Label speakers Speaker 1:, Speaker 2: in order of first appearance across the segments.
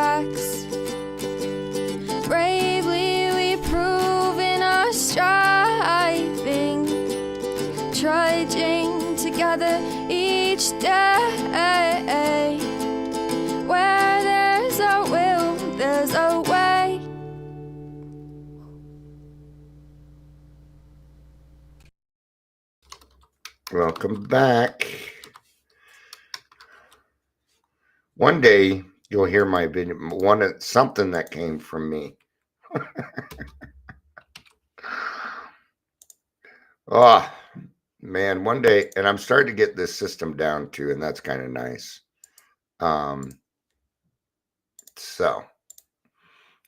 Speaker 1: facts. Bravely we prove in our striving, trudging together each day. Where there's a will, there's a way.
Speaker 2: Welcome back. One day you'll hear my opinion. Something that came from me. Oh man, one day, and I'm starting to get this system down too, and that's kind of nice. So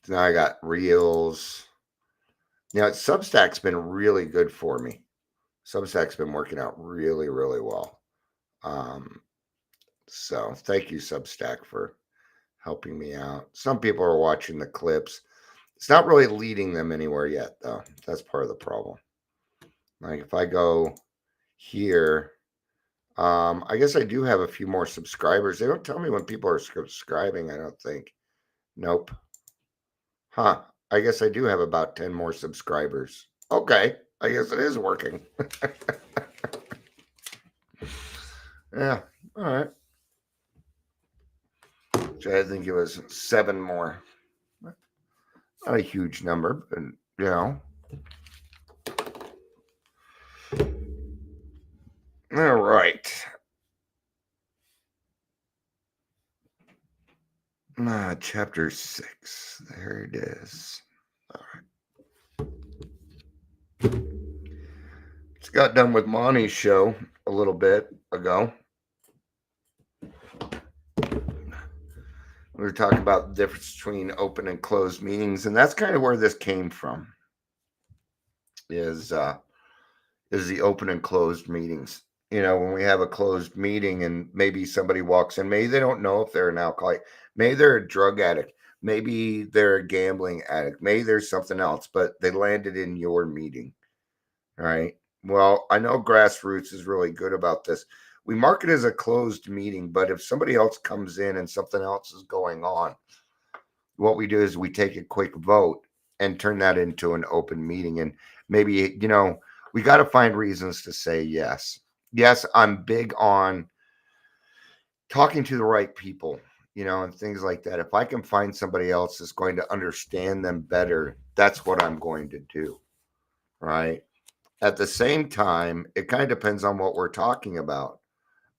Speaker 2: now I got reels. Substack's been really good for me. Substack's been working out really, really well. So thank you, Substack, for helping me out. Some people are watching the clips. It's not really leading them anywhere yet, though. That's part of the problem. Like if I go here, I guess I do have a few more subscribers. They don't tell me when people are subscribing, I don't think. Nope. Huh. I guess I do have about 10 more subscribers. Okay. I guess it is working. Yeah. All right. So I think it was 7 more. Not a huge number, but you know. All right. Chapter 6. There it is. All right. Just got done with Monty's show a little bit ago. We were talking about the difference between open and closed meetings, and that's kind of where this came from. Is the open and closed meetings. When we have a closed meeting and maybe somebody walks in, maybe they don't know if they're an alcoholic, maybe they're a drug addict, maybe they're a gambling addict, maybe there's something else, but they landed in your meeting. All right. Well, I know Grassroots is really good about this. We mark it as a closed meeting, but if somebody else comes in and something else is going on, what we do is we take a quick vote and turn that into an open meeting. And maybe, we got to find reasons to say yes. Yes, I'm big on talking to the right people, and things like that. If I can find somebody else that's going to understand them better, that's what I'm going to do. Right. At the same time, it kind of depends on what we're talking about.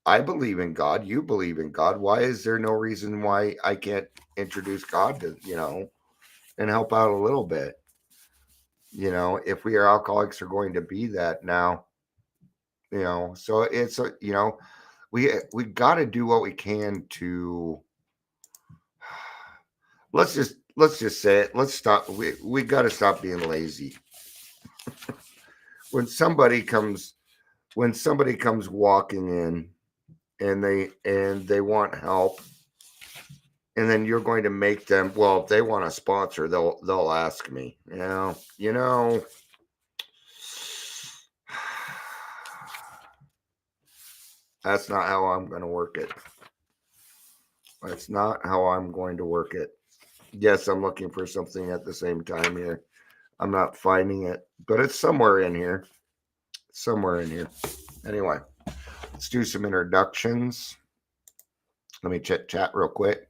Speaker 2: I believe in God. You believe in God. Why is there no reason why I can't introduce God to, and help out a little bit? If we are alcoholics are going to be that now, so it's, we got to do what we can to, let's just say it. Let's stop. We got to stop being lazy. when somebody comes walking in and they want help, and then you're going to make them, well, if they want a sponsor, they'll ask me, that's not how I'm going to work it. That's not how I'm going to work it. Yes, I'm looking for something at the same time here. I'm not finding it, but it's somewhere in here. Anyway, let's do some introductions. Let me chat real quick.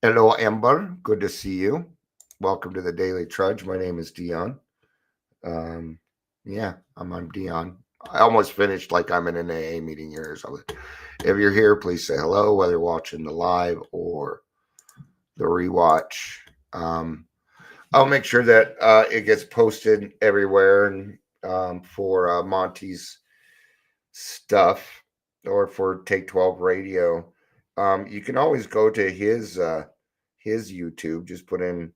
Speaker 2: Hello, Amber. Good to see you. Welcome to the Daily Trudge. My name is Dion. Yeah, I'm Dion. I almost finished like I'm in an AA meeting here or something. If you're here, please say hello, whether you're watching the live or the rewatch. I'll make sure that it gets posted everywhere, and for Monty's stuff or for Take 12 Radio. You can always go to his YouTube. Just put in,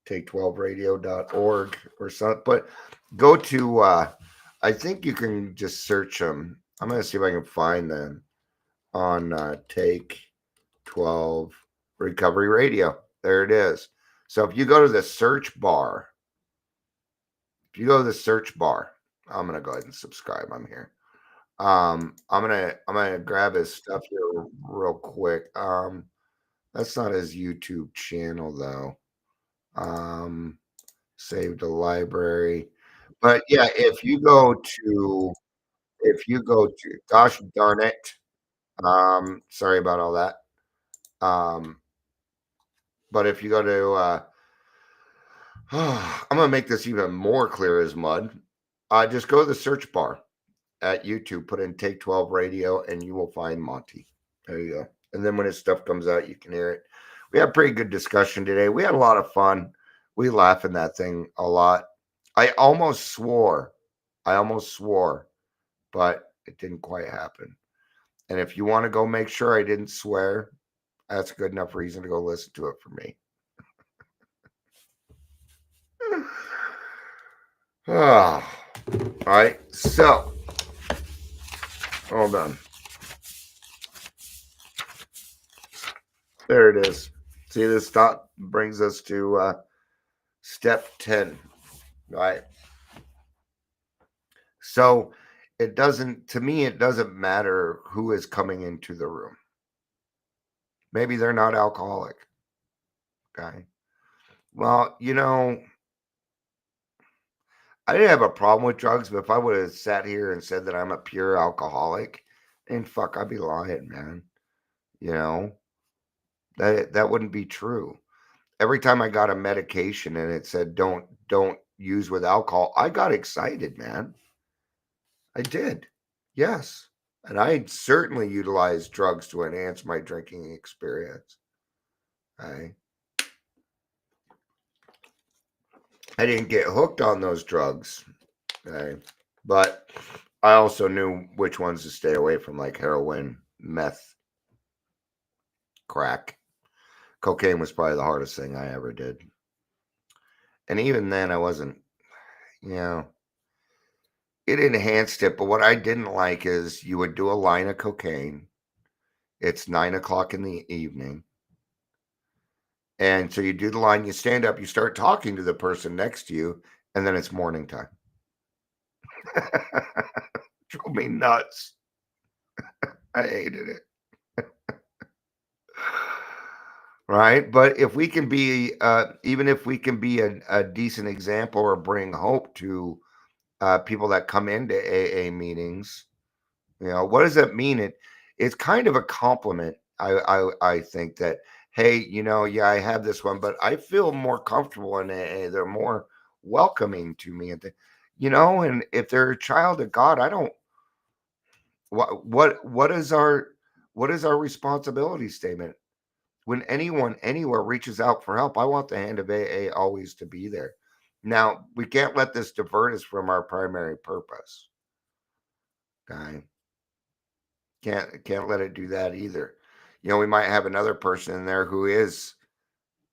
Speaker 2: take12radio.org or something. But go to, I think you can just search them. I'm going to see if I can find them on Take 12 Recovery Radio. There it is. So if you go to the search bar, I'm going to go ahead and subscribe. I'm here. I'm gonna grab his stuff here real quick. That's not his YouTube channel though. Save the library. But yeah, if you go to gosh darn it. Sorry about all that. Um, but if you go to I'm gonna make this even more clear as mud. Just go to the search bar at YouTube, put in Take 12 Radio, and you will find Monty. There you go. And then when his stuff comes out, you can hear it. We had a pretty good discussion today. We had a lot of fun. We laugh in that thing a lot. I almost swore, but it didn't quite happen. And if you want to go make sure I didn't swear, that's a good enough reason to go listen to it for me. All right. So, hold on. There it is. See, this thought brings us to step 10. Right. So, to me, it doesn't matter who is coming into the room. Maybe they're not alcoholic. Okay. Well, I didn't have a problem with drugs, but if I would have sat here and said that I'm a pure alcoholic, then fuck, I'd be lying, man. That wouldn't be true. Every time I got a medication and it said don't use with alcohol, I got excited, man. I did. Yes. And I certainly utilized drugs to enhance my drinking experience. I didn't get hooked on those drugs. But I also knew which ones to stay away from, like heroin, meth, crack. Cocaine was probably the hardest thing I ever did. And even then, I wasn't, it enhanced it. But what I didn't like is you would do a line of cocaine. It's 9:00 in the evening. And so you do the line, you stand up, you start talking to the person next to you, and then it's morning time. Drove me nuts. I hated it. Right. But if we can be, even if we can be a decent example or bring hope to people that come into AA meetings, what does that mean? It's kind of a compliment. I think that, hey, yeah, I have this one, but I feel more comfortable in AA. They're more welcoming to me, and and if they're a child of God, I don't. What is our responsibility statement? When anyone anywhere reaches out for help, I want the hand of AA always to be there. Now, we can't let this divert us from our primary purpose. Okay. Can't let it do that either. We might have another person in there who is,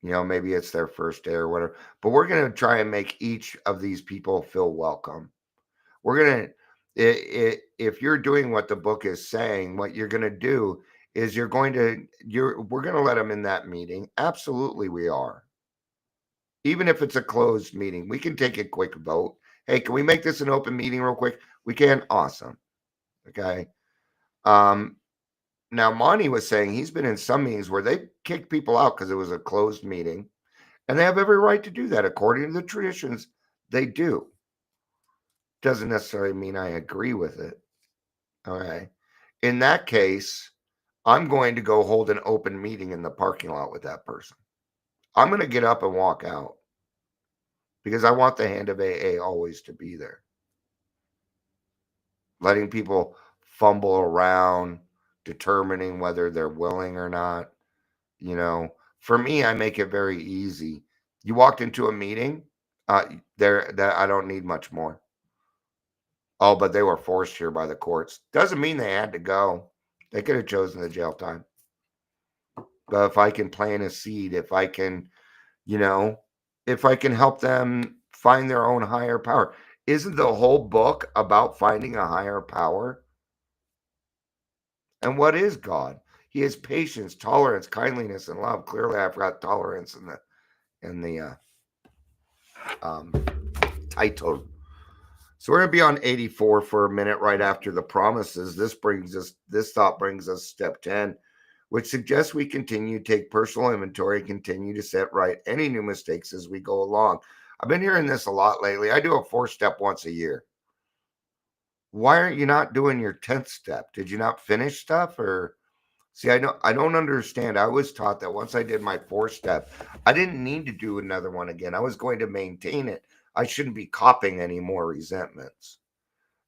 Speaker 2: maybe it's their first day or whatever, but we're going to try and make each of these people feel welcome. We're going to, if you're doing what the book is saying, what you're going to do is we're going to let them in that meeting. Absolutely, we are. Even if it's a closed meeting, we can take a quick vote. Hey, can we make this an open meeting real quick? We can. Awesome. Okay. Now Monty was saying he's been in some meetings where they kicked people out because it was a closed meeting, and they have every right to do that according to the traditions. They do. Doesn't necessarily mean I agree with it. Okay. In that case, I'm going to go hold an open meeting in the parking lot with that person. I'm going to get up and walk out because I want the hand of AA always to be there. Letting people fumble around, determining whether they're willing or not. For me, I make it very easy. You walked into a meeting, that I don't need much more. Oh, but they were forced here by the courts. Doesn't mean they had to go. They could have chosen the jail time. But if I can plant a seed, if I can help them find their own higher power. Isn't the whole book about finding a higher power? And what is God? He is patience, tolerance, kindliness, and love. Clearly, I've got tolerance in the title. So we're going to be on 84 for a minute right after the promises. This thought brings us step 10. which suggests we continue to take personal inventory and continue to set right any new mistakes as we go along. I've been hearing this a lot lately. I do a 4-step once a year. Why aren't you not doing your 10th step? Did you not finish stuff? Or see, I don't understand. I was taught that once I did my 4-step, I didn't need to do another one again. I was going to maintain it. I shouldn't be copying any more resentments.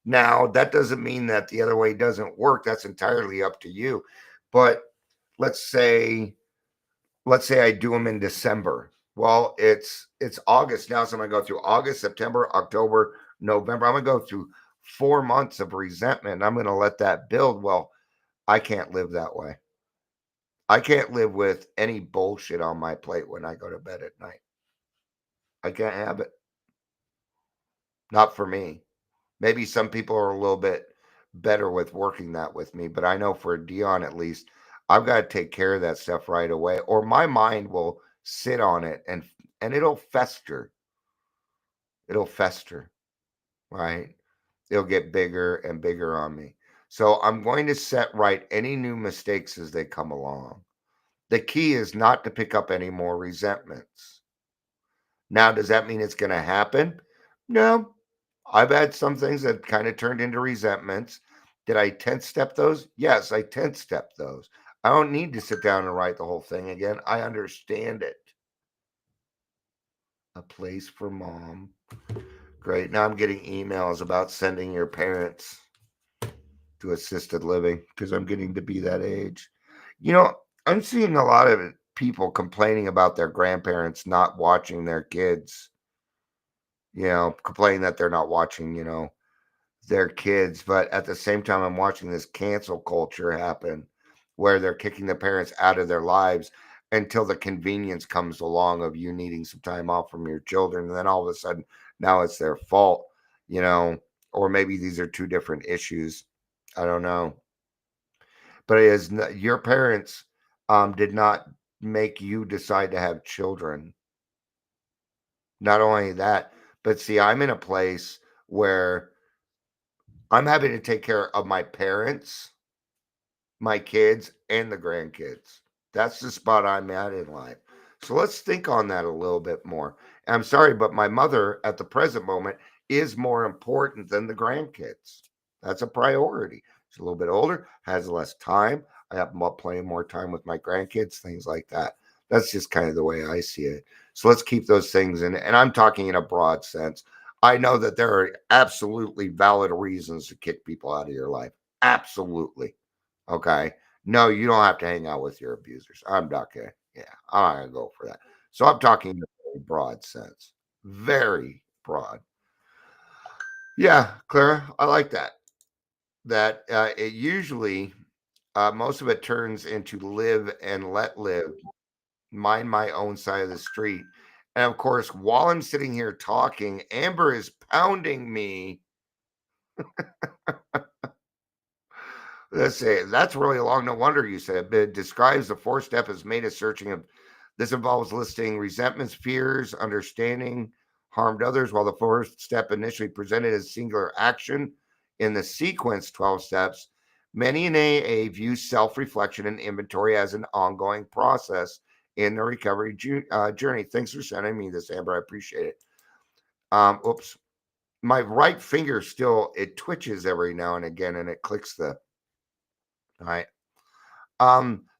Speaker 2: Now, that doesn't mean that the other way doesn't work. That's entirely up to you. But let's say I do them in December. Well, it's August now, so I'm gonna go through August, September, October, November. I'm gonna go through 4 months of resentment. I'm gonna let that build. Well, I can't live that way. I can't live with any bullshit on my plate when I go to bed at night. I can't have it. Not for me. Maybe some people are a little bit better with working that with me, but I know for Dion at least, I've got to take care of that stuff right away, or my mind will sit on it and it'll fester. It'll fester, right? It'll get bigger and bigger on me. So I'm going to set right any new mistakes as they come along. The key is not to pick up any more resentments. Now, does that mean it's going to happen? No. I've had some things that kind of turned into resentments. Did I 10th step those? Yes, I 10th step those. I don't need to sit down and write the whole thing again. I understand it. A place for mom. Great. Now I'm getting emails about sending your parents to assisted living because I'm getting to be that age. You know, I'm seeing a lot of people complaining about their grandparents not watching their kids, complaining that they're not watching, their kids. But at the same time, I'm watching this cancel culture happen where they're kicking the parents out of their lives until the convenience comes along of you needing some time off from your children. And then all of a sudden, now it's their fault, you know, or maybe these are two different issues. I don't know. But it is your parents did not make you decide to have children. Not only that, but see, I'm in a place where I'm having to take care of my parents, my kids, and the grandkids. That's the spot I'm at in life. So let's think on that a little bit more. I'm sorry, but my mother at the present moment is more important than the grandkids. That's a priority. She's a little bit older, has less time. I have playing more time with my grandkids, things like that. That's just kind of the way I see it. So let's keep those things in. And I'm talking in a broad sense. I know that there are absolutely valid reasons to kick people out of your life. Absolutely. Okay. No, you don't have to hang out with your abusers. I'm not gonna. Yeah, I'm not gonna go for that. So I'm talking in a very broad sense, very broad. Yeah, Clara, I like that. That it usually most of it turns into live and let live, mind my own side of the street. And of course, while I'm sitting here talking, Amber is pounding me. Let's say that's really long. No wonder you said it describes the 4-step as made a searching of. This involves listing resentments, fears, understanding harmed others, while the 4th step initially presented as singular action. In the sequence 12 steps, many in AA view self-reflection and inventory as an ongoing process in the recovery journey. Thanks for sending me this, Amber. I appreciate it. Oops. My right finger still, it twitches every now and again and it clicks the. All right.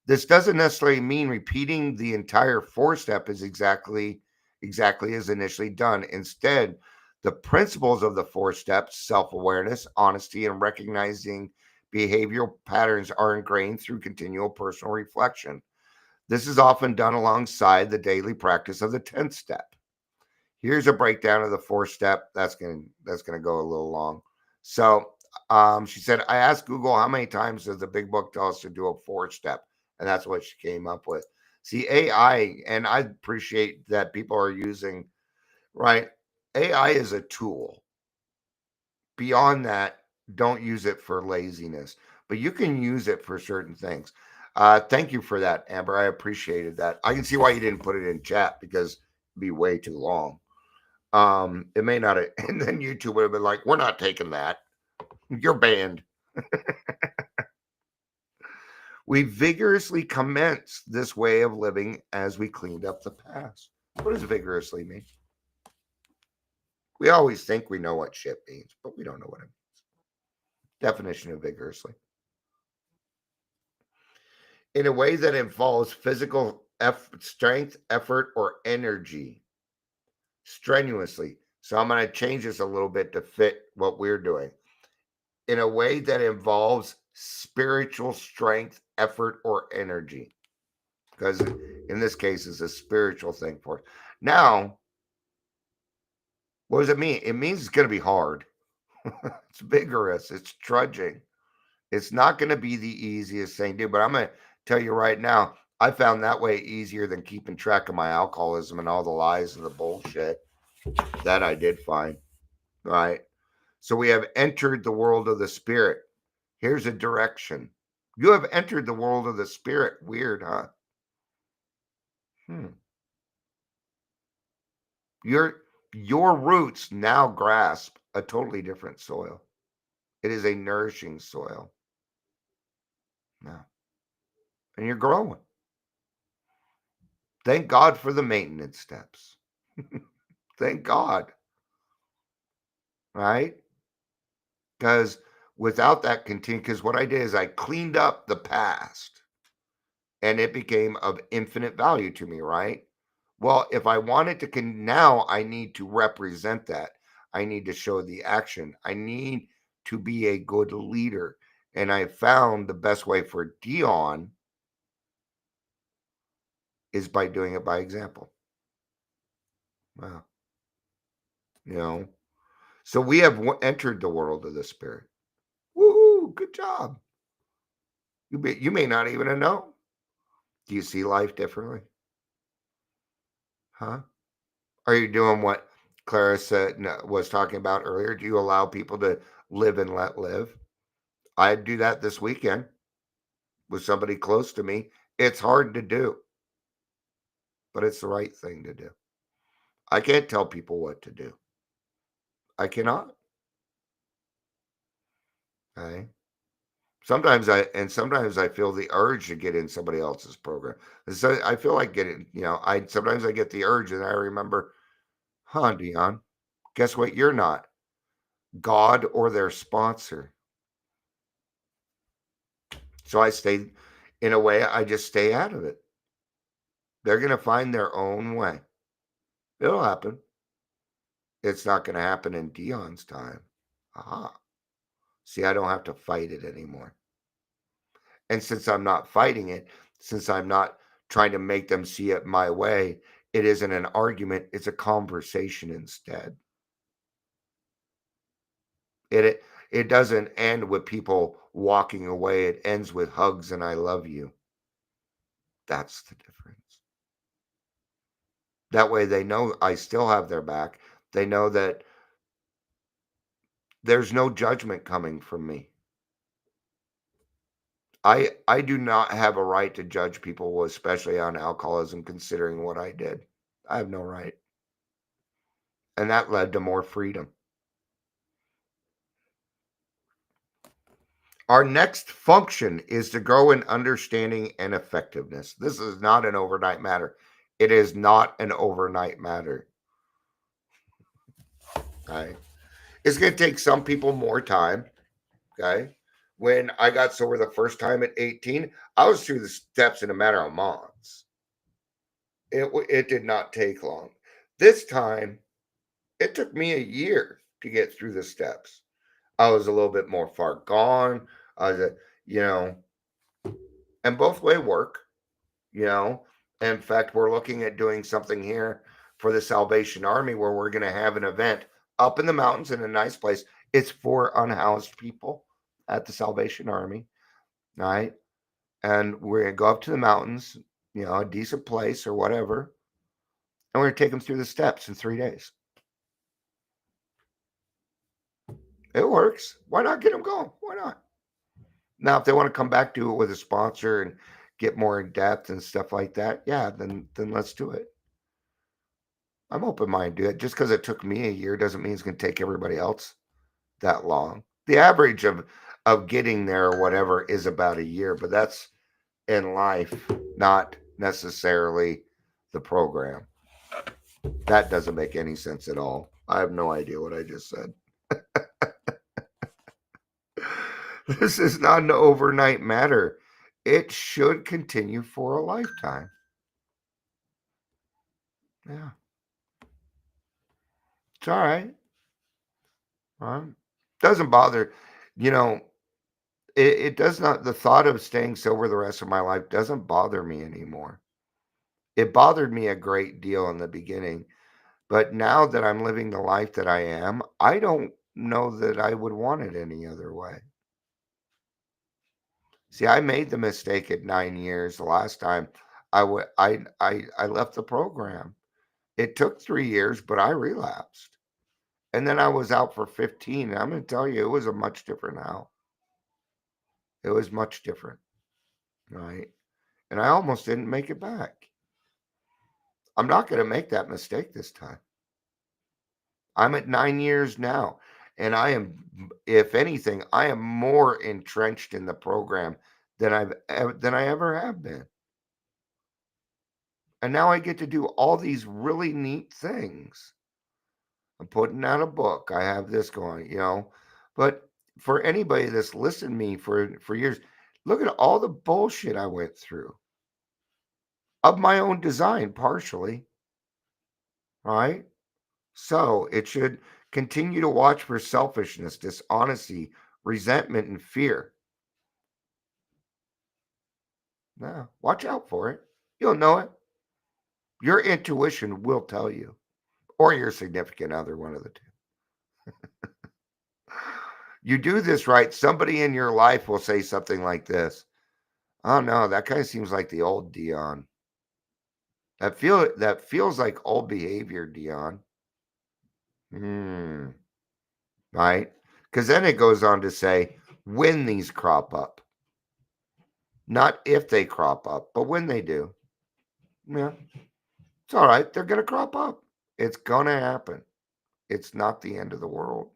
Speaker 2: This doesn't necessarily mean repeating the entire 4-step is exactly as initially done. Instead, the principles of the 4 steps, self-awareness, honesty, and recognizing behavioral patterns are ingrained through continual personal reflection. This is often done alongside the daily practice of the 10th step. Here's a breakdown of the 4-step. That's gonna go a little long. So she said, I asked Google how many times does the big book tell us to do a 4-step, and that's what she came up with. See, AI, and I appreciate that people are using, right? AI is a tool. Beyond that, don't use it for laziness, but you can use it for certain things. Thank you for that, Amber. I appreciated that. I can see why you didn't put it in chat because it'd be way too long. It may not have, and then YouTube would have been like, we're not taking that. You're banned. We vigorously commence this way of living as we cleaned up the past. What does vigorously mean? We always think we know what shit means, but we don't know what it means. Definition of vigorously. In a way that involves physical strength, effort, or energy. Strenuously. So I'm going to change this a little bit to fit what we're doing. In a way that involves spiritual strength, effort, or energy. Because in this case, it's a spiritual thing for us. Now, what does it mean? It means it's going to be hard. It's vigorous. It's trudging. It's not going to be the easiest thing to do. But I'm going to tell you right now, I found that way easier than keeping track of my alcoholism and all the lies and the bullshit. That I did find. Right. So we have entered the world of the spirit. Here's a direction. You have entered the world of the spirit. Weird, huh? Your roots now grasp a totally different soil. It is a nourishing soil. Now, and you're growing. Thank God for the maintenance steps. Thank God. Right? Because without that continue, because what I did is I cleaned up the past and it became of infinite value to me, right? Well, if I wanted to, now I need to represent that. I need to show the action. I need to be a good leader. And I found the best way for Dion is by doing it by example. Wow. You know, so we have entered the world of the spirit. Woohoo! Good job. You may not even know. Do you see life differently? Huh? Are you doing what Clarissa was talking about earlier? Do you allow people to live and let live? I'd do that this weekend with somebody close to me. It's hard to do, but it's the right thing to do. I can't tell people what to do. I cannot. Okay. Sometimes I feel the urge to get in somebody else's program. So I feel like getting, sometimes I get the urge and I remember, Dion, guess what? You're not God or their sponsor. So I stay, in a way, I just stay out of it. They're going to find their own way. It'll happen. It's not going to happen in Dion's time. Aha. See, I don't have to fight it anymore. And since I'm not fighting it, since I'm not trying to make them see it my way, it isn't an argument, it's a conversation instead. It doesn't end with people walking away. It ends with hugs and I love you. That's the difference. That way they know I still have their back. They know that there's no judgment coming from me. I do not have a right to judge people, especially on alcoholism, considering what I did. I have no right. And that led to more freedom. Our next function is to grow in understanding and effectiveness. This is not an overnight matter. It is not an overnight matter. Okay. It's going to take some people more time. Okay. When I got sober the first time at 18, I was through the steps in a matter of months. It did not take long. This time, it took me a year to get through the steps. I was a little bit more far gone. I was, and both way work, In fact, we're looking at doing something here for the Salvation Army where we're going to have an event up in the mountains in a nice place. It's for unhoused people at the Salvation Army, right? And we're going to go up to the mountains, a decent place or whatever, and we're going to take them through the steps in 3 days. It works. Why not get them going? Why not? Now, if they want to come back to it with a sponsor and get more in depth and stuff like that, yeah, then let's do it. I'm open-minded to it. Just because it took me a year doesn't mean it's going to take everybody else that long. The average of getting there or whatever is about a year, but that's in life, not necessarily the program. That doesn't make any sense at all. I have no idea what I just said. This is not an overnight matter. It should continue for a lifetime. Yeah. It's all right. Doesn't bother. You know, it does not, the thought of staying sober the rest of my life doesn't bother me anymore. It bothered me a great deal in the beginning, but now that I'm living the life that I am, I don't know that I would want it any other way. See, I made the mistake at 9 years. The last time I left the program. It took 3 years, but I relapsed. And then I was out for 15. And I'm going to tell you, it was a much different now. It was much different, right? And I almost didn't make it back. I'm not going to make that mistake this time. I'm at 9 years now. And I am, if anything, I am more entrenched in the program than I ever have been. And now I get to do all these really neat things. I'm putting out a book. I have this going. But for anybody that's listened to me for years, look at all the bullshit I went through of my own design, partially, right? So it should continue to watch for selfishness, dishonesty, resentment, and fear. Now, watch out for it. You'll know it. Your intuition will tell you, or your significant other, one of the two. You do this right, somebody in your life will say something like this. Oh no, that kind of seems like the old Dion. That feels like old behavior, Dion. Right? Because then it goes on to say when these crop up. Not if they crop up, but when they do. Yeah. It's all right. They're gonna crop up. It's gonna happen. It's not the end of the world.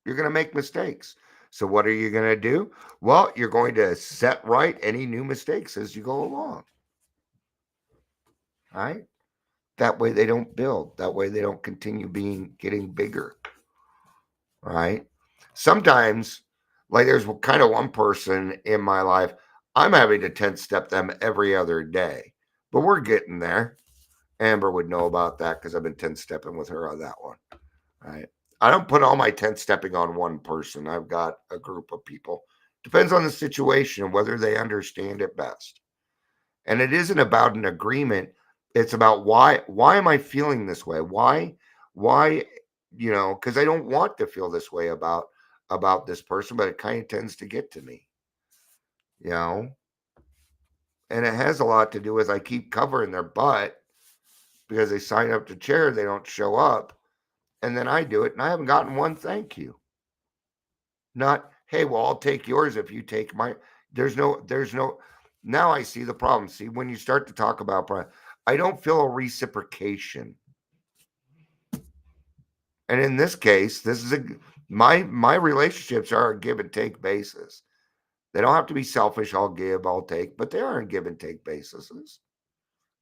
Speaker 2: You're gonna make mistakes. So what are you gonna do? Well, you're going to set right any new mistakes as you go along. Right? That way they don't build. That way they don't continue getting bigger. Right? Sometimes, like there's kind of one person in my life, I'm having to 10 step them every other day. But we're getting there. Amber would know about that because I've been 10 stepping with her on that one. Right? I don't put all my 10 stepping on one person. I've got a group of people. Depends on the situation and whether they understand it best. And it isn't about an agreement. It's about why am I feeling this way? Why, because I don't want to feel this way about this person, but it kind of tends to get to me. And it has a lot to do with I keep covering their butt because they sign up to chair, they don't show up, and then I do it, and I haven't gotten one thank you. Not, hey, well, I'll take yours if you take mine. There's no. Now I see the problem. See, when you start to talk about, I don't feel a reciprocation. And in this case, this is my relationships are a give and take basis. They don't have to be selfish. I'll give, I'll take, but they are on give and take basis.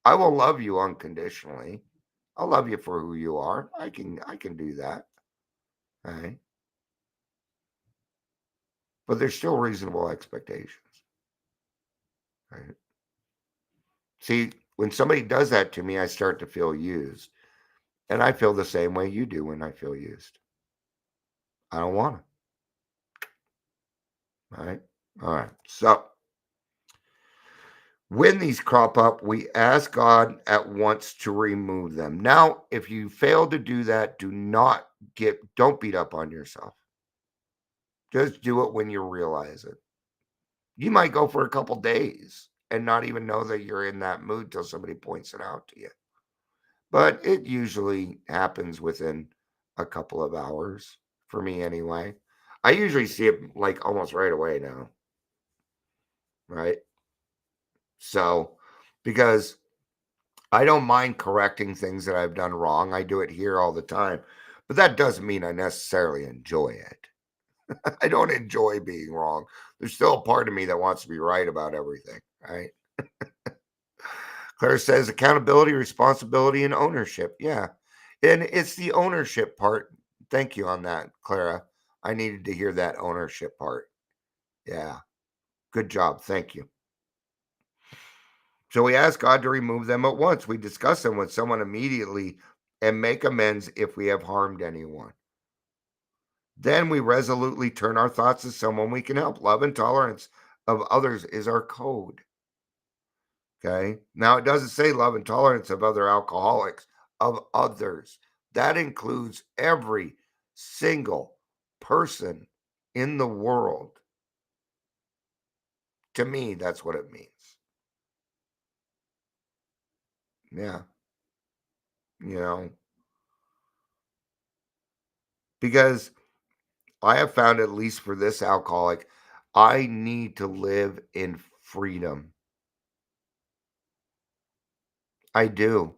Speaker 2: I will love you unconditionally. I'll love you for who you are. I can do that. Right? But there's still reasonable expectations. Right? See, when somebody does that to me, I start to feel used. And I feel the same way you do when I feel used. I don't want to. Right? All right. So when these crop up, we ask God at once to remove them. Now, if you fail to do that, don't beat up on yourself. Just do it when you realize it. You might go for a couple days and not even know that you're in that mood till somebody points it out to you. But it usually happens within a couple of hours for me anyway. I usually see it like almost right away now. Right? So, because I don't mind correcting things that I've done wrong. I do it here all the time. But that doesn't mean I necessarily enjoy it. I don't enjoy being wrong. There's still a part of me that wants to be right about everything. right? Claire says accountability, responsibility, and ownership. Yeah. And it's the ownership part. Thank you on that, Clara. I needed to hear that ownership part. Yeah. Good job. Thank you. So we ask God to remove them at once. We discuss them with someone immediately and make amends if we have harmed anyone. Then we resolutely turn our thoughts to someone we can help. Love and tolerance of others is our code. Okay. Now, it doesn't say love and tolerance of other alcoholics, of others. That includes every single person in the world. To me, that's what it means. Yeah. You know, because I have found, at least for this alcoholic, I need to live in freedom. I do.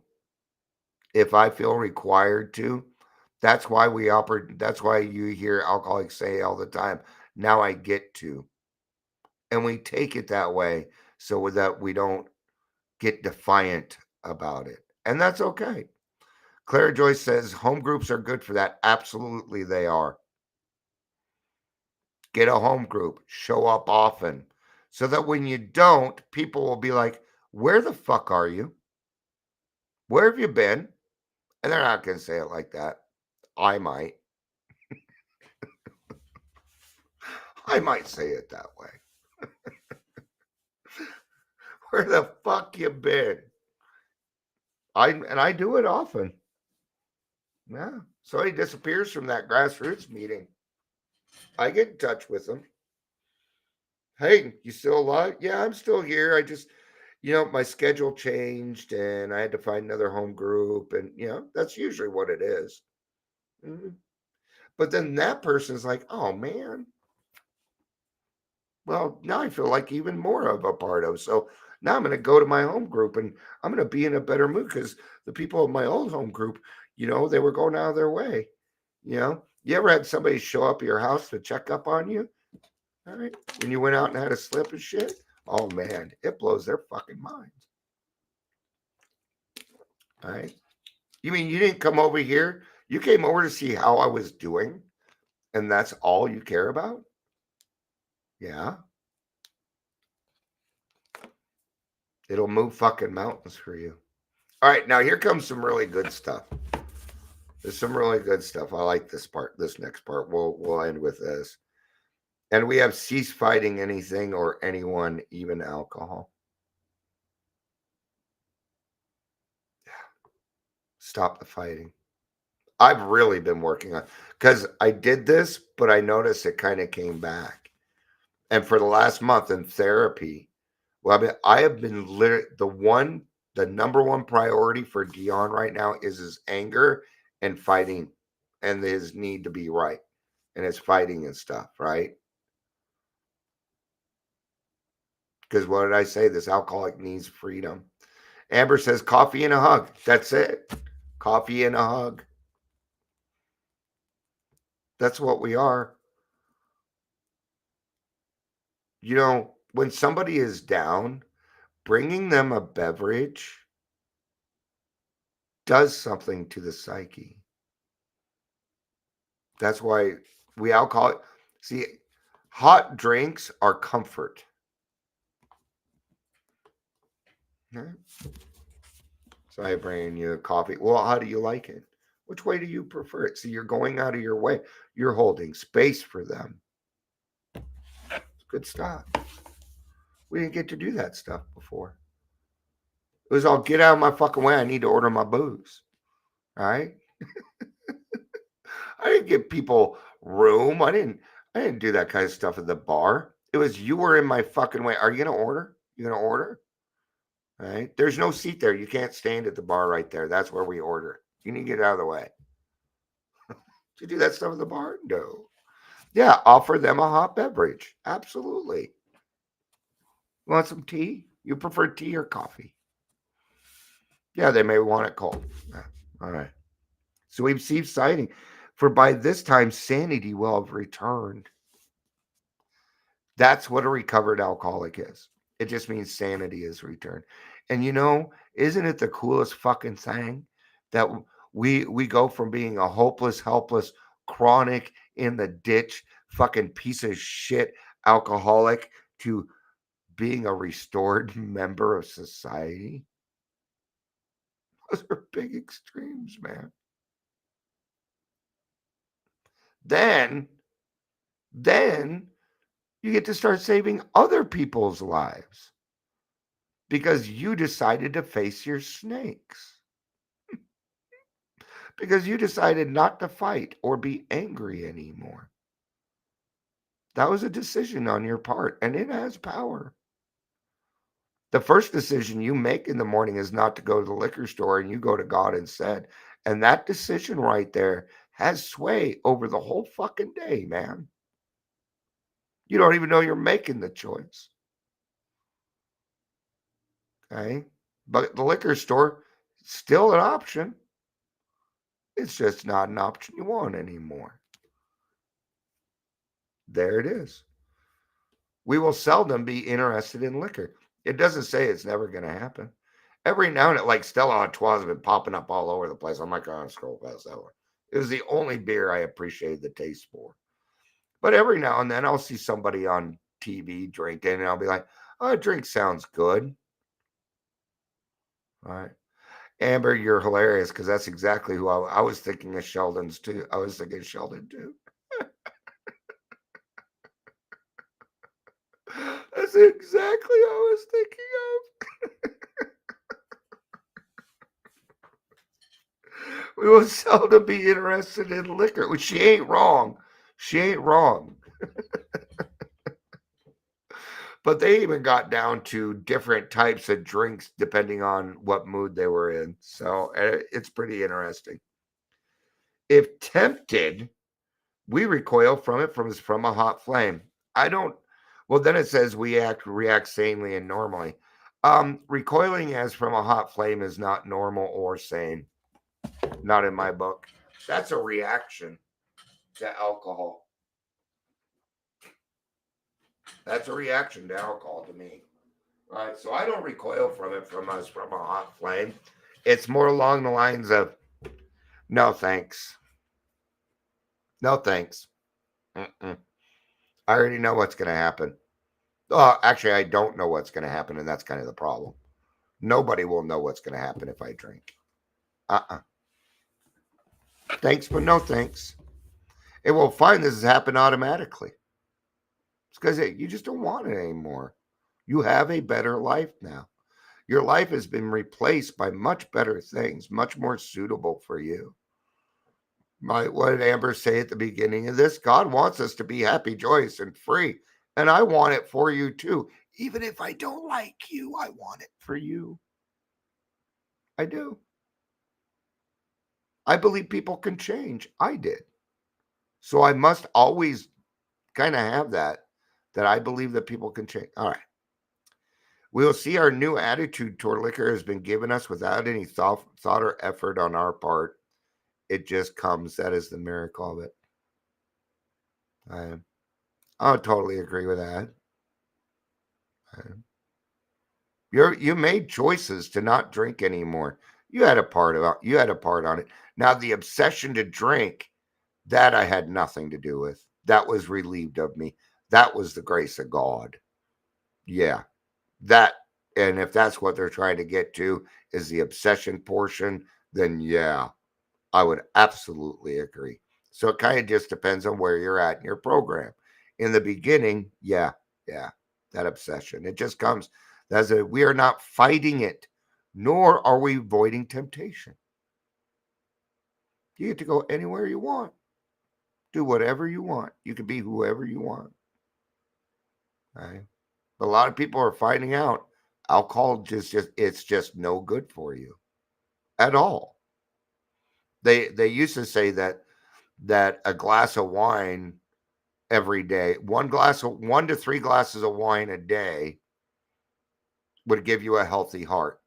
Speaker 2: If I feel required to, that's why we operate. That's why you hear alcoholics say all the time, now I get to. And we take it that way so that we don't get defiant about it. And that's okay. Claire Joyce says home groups are good for that. Absolutely, they are. Get a home group, show up often so that when you don't, people will be like, where the fuck are you? Where have you been? And they're not going to say it like that. I might. I might say it that way. Where the fuck you been? I do it often. Yeah. So he disappears from that grassroots meeting. I get in touch with them. Hey, you still alive? Yeah, I'm still here. I just, my schedule changed and I had to find another home group. And, that's usually what it is. Mhm. But then that person's like, oh, man. Well, now I feel like even more of a part of. So now I'm going to go to my home group and I'm going to be in a better mood because the people of my old home group, they were going out of their way. You ever had somebody show up at your house to check up on you? All right. When you went out and had a slip and shit? Oh, man, it blows their fucking minds. All right. You mean you didn't come over here? You came over to see how I was doing, and that's all you care about? Yeah. It'll move fucking mountains for you. All right, now here comes some really good stuff. There's some really good stuff. I like this part. This next part. We'll end with this. And we have cease fighting anything or anyone, even alcohol. Stop the fighting. I've really been working on, because I did this, but I noticed it kind of came back. And for the last month in therapy, well, I have been literally the number one priority for Dion right now is his anger and fighting and his need to be right and his fighting and stuff, right? Because what did I say? This alcoholic needs freedom. Amber says coffee and a hug. That's it. Coffee and a hug. That's what we are. When somebody is down, bringing them a beverage does something to the psyche. That's why we alcohol. See, hot drinks are comfort. Right? So I bring you a coffee. Well, how do you like it? Which way do you prefer it? See, you're going out of your way. You're holding space for them. It's good stuff. We didn't get to do that stuff before. It was all get out of my fucking way. I need to order my booze. All right. I didn't give people room. I didn't do that kind of stuff at the bar. It was you were in my fucking way. Are you gonna order? You gonna order? All right. There's no seat there. You can't stand at the bar right there. That's where we order. You need to get out of the way. Did you do that stuff at the bar? No. Yeah, offer them a hot beverage. Absolutely. Want some tea? You prefer tea or coffee? Yeah, they may want it cold. Yeah. All right. So we've received sighting. For by this time, sanity will have returned. That's what a recovered alcoholic is. It just means sanity is returned. And you know, isn't it the coolest fucking thing that we go from being a hopeless, helpless, chronic in the ditch, fucking piece of shit alcoholic to being a restored member of society? Those are big extremes, man. Then, then you get to start saving other people's lives because you decided to face your snakes. Because you decided not to fight or be angry anymore. That was a decision on your part, and it has power. The first decision you make in the morning is not to go to the liquor store, and you go to God instead. And that decision right there has sway over the whole fucking day, man. You don't even know you're making the choice. Okay. But the liquor store, still an option. It's just not an option you want anymore. There it is. We will seldom be interested in liquor. It doesn't say it's never going to happen. Every now and then, like Stella Artois has been popping up all over the place. I'm like, oh, scroll past that one. It was the only beer I appreciated the taste for. But every now and then I'll see somebody on TV drinking and I'll be like, oh, a drink sounds good. All right. Amber, you're hilarious because that's exactly who I was thinking of Sheldon's too. I was thinking Sheldon too. That's exactly what I was thinking of. We will seldom be interested in liquor. Well, she ain't wrong. She ain't wrong. But they even got down to different types of drinks depending on what mood they were in. So it's pretty interesting. If tempted, we recoil from it from a hot flame. I don't. Well, then it says we react sanely and normally. Recoiling as from a hot flame is not normal or sane. Not in my book. That's a reaction to alcohol. That's a reaction to alcohol to me. Right. So I don't recoil from it from a hot flame. It's more along the lines of no thanks. No thanks. Mm-mm. I already know what's going to happen. Oh, actually, I don't know what's going to happen, and that's kind of the problem. Nobody will know what's going to happen if I drink. Uh-uh. Thanks, but no thanks. It will find this has happened automatically. It's because you just don't want it anymore. You have a better life now. Your life has been replaced by much better things, much more suitable for you. What did Amber say at the beginning of this? God wants us to be happy, joyous, and free. And I want it for you too. Even if I don't like you, I want it for you. I do. I believe people can change. I did. So I must always kind of have that I believe that people can change. All right. We will see our new attitude toward liquor has been given us without any thought or effort on our part. It just comes. That is the miracle of it. I totally agree with that. You made choices to not drink anymore. You had a part on it. Now the obsession to drink, that I had nothing to do with. That was relieved of me. That was the grace of God. Yeah. That, and if that's what they're trying to get to is the obsession portion, then yeah, I would absolutely agree. So it kind of just depends on where you're at in your program. In the beginning, yeah, that obsession. It just comes. We are not fighting it, nor are we avoiding temptation. You get to go anywhere you want, do whatever you want. You can be whoever you want. Right? But a lot of people are finding out alcohol just it's just no good for you at all. They used to say that a glass of wine every day, 1 to 3 glasses of wine a day would give you a healthy heart.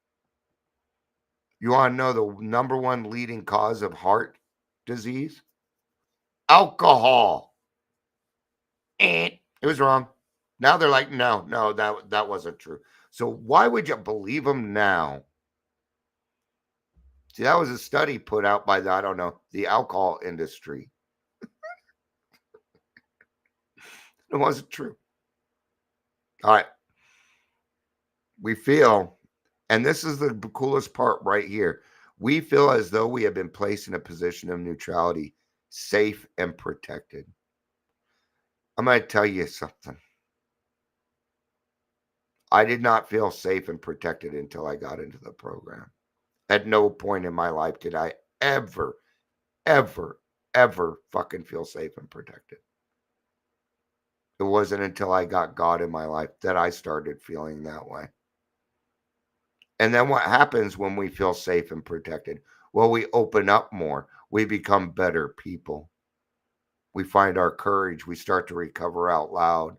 Speaker 2: You want to know the number one leading cause of heart disease? Alcohol. It was wrong. Now they're like, no, that wasn't true. So why would you believe them now? See, that was a study put out by the, I don't know, the alcohol industry. It wasn't true. All right. We feel, and this is the coolest part right here. We feel as though we have been placed in a position of neutrality, safe and protected. I'm going to tell you something. I did not feel safe and protected until I got into the program. At no point in my life did I ever, ever, ever fucking feel safe and protected. It wasn't until I got God in my life that I started feeling that way. And then what happens when we feel safe and protected? Well, we open up more. We become better people. We find our courage. We start to recover out loud.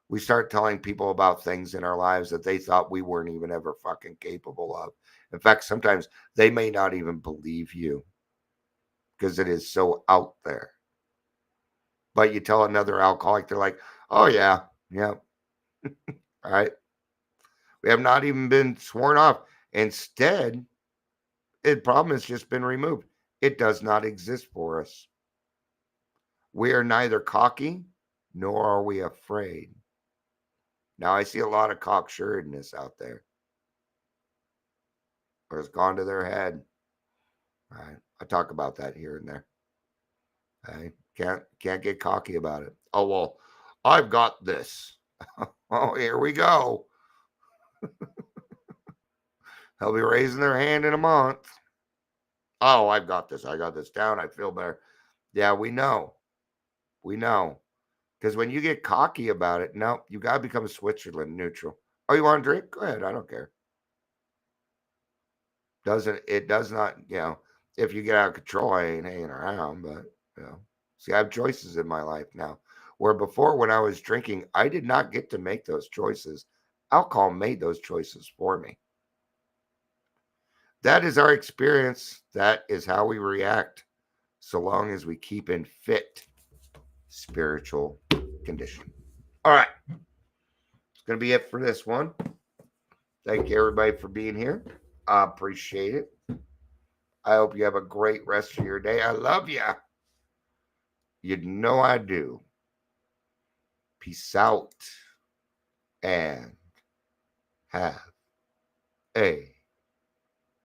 Speaker 2: We start telling people about things in our lives that they thought we weren't even ever fucking capable of. In fact, sometimes they may not even believe you because it is so out there. But you tell another alcoholic, they're like, oh, yeah. All right. We have not even been sworn off. Instead, the problem has just been removed. It does not exist for us. We are neither cocky nor are we afraid. Now, I see a lot of cocksuredness out there. Or it's gone to their head. All right. I talk about that here and there. Okay. Can't get cocky about it. Oh, well, I've got this. Oh, here we go. They'll be raising their hand in a month. Oh, I've got this. I got this down. I feel better. Yeah, we know. We know. Because when you get cocky about it, no, you got to become Switzerland neutral. Oh, you want to drink? Go ahead. I don't care. It does not, if you get out of control, I ain't hanging around. But, see, I have choices in my life now. Where before, when I was drinking, I did not get to make those choices. Alcohol made those choices for me. That is our experience. That is how we react, so long as we keep in fit spiritual condition. All right. It's going to be it for this one. Thank you, everybody, for being here. I appreciate it. I hope you have a great rest of your day. I love you. You know I do. Peace out and have a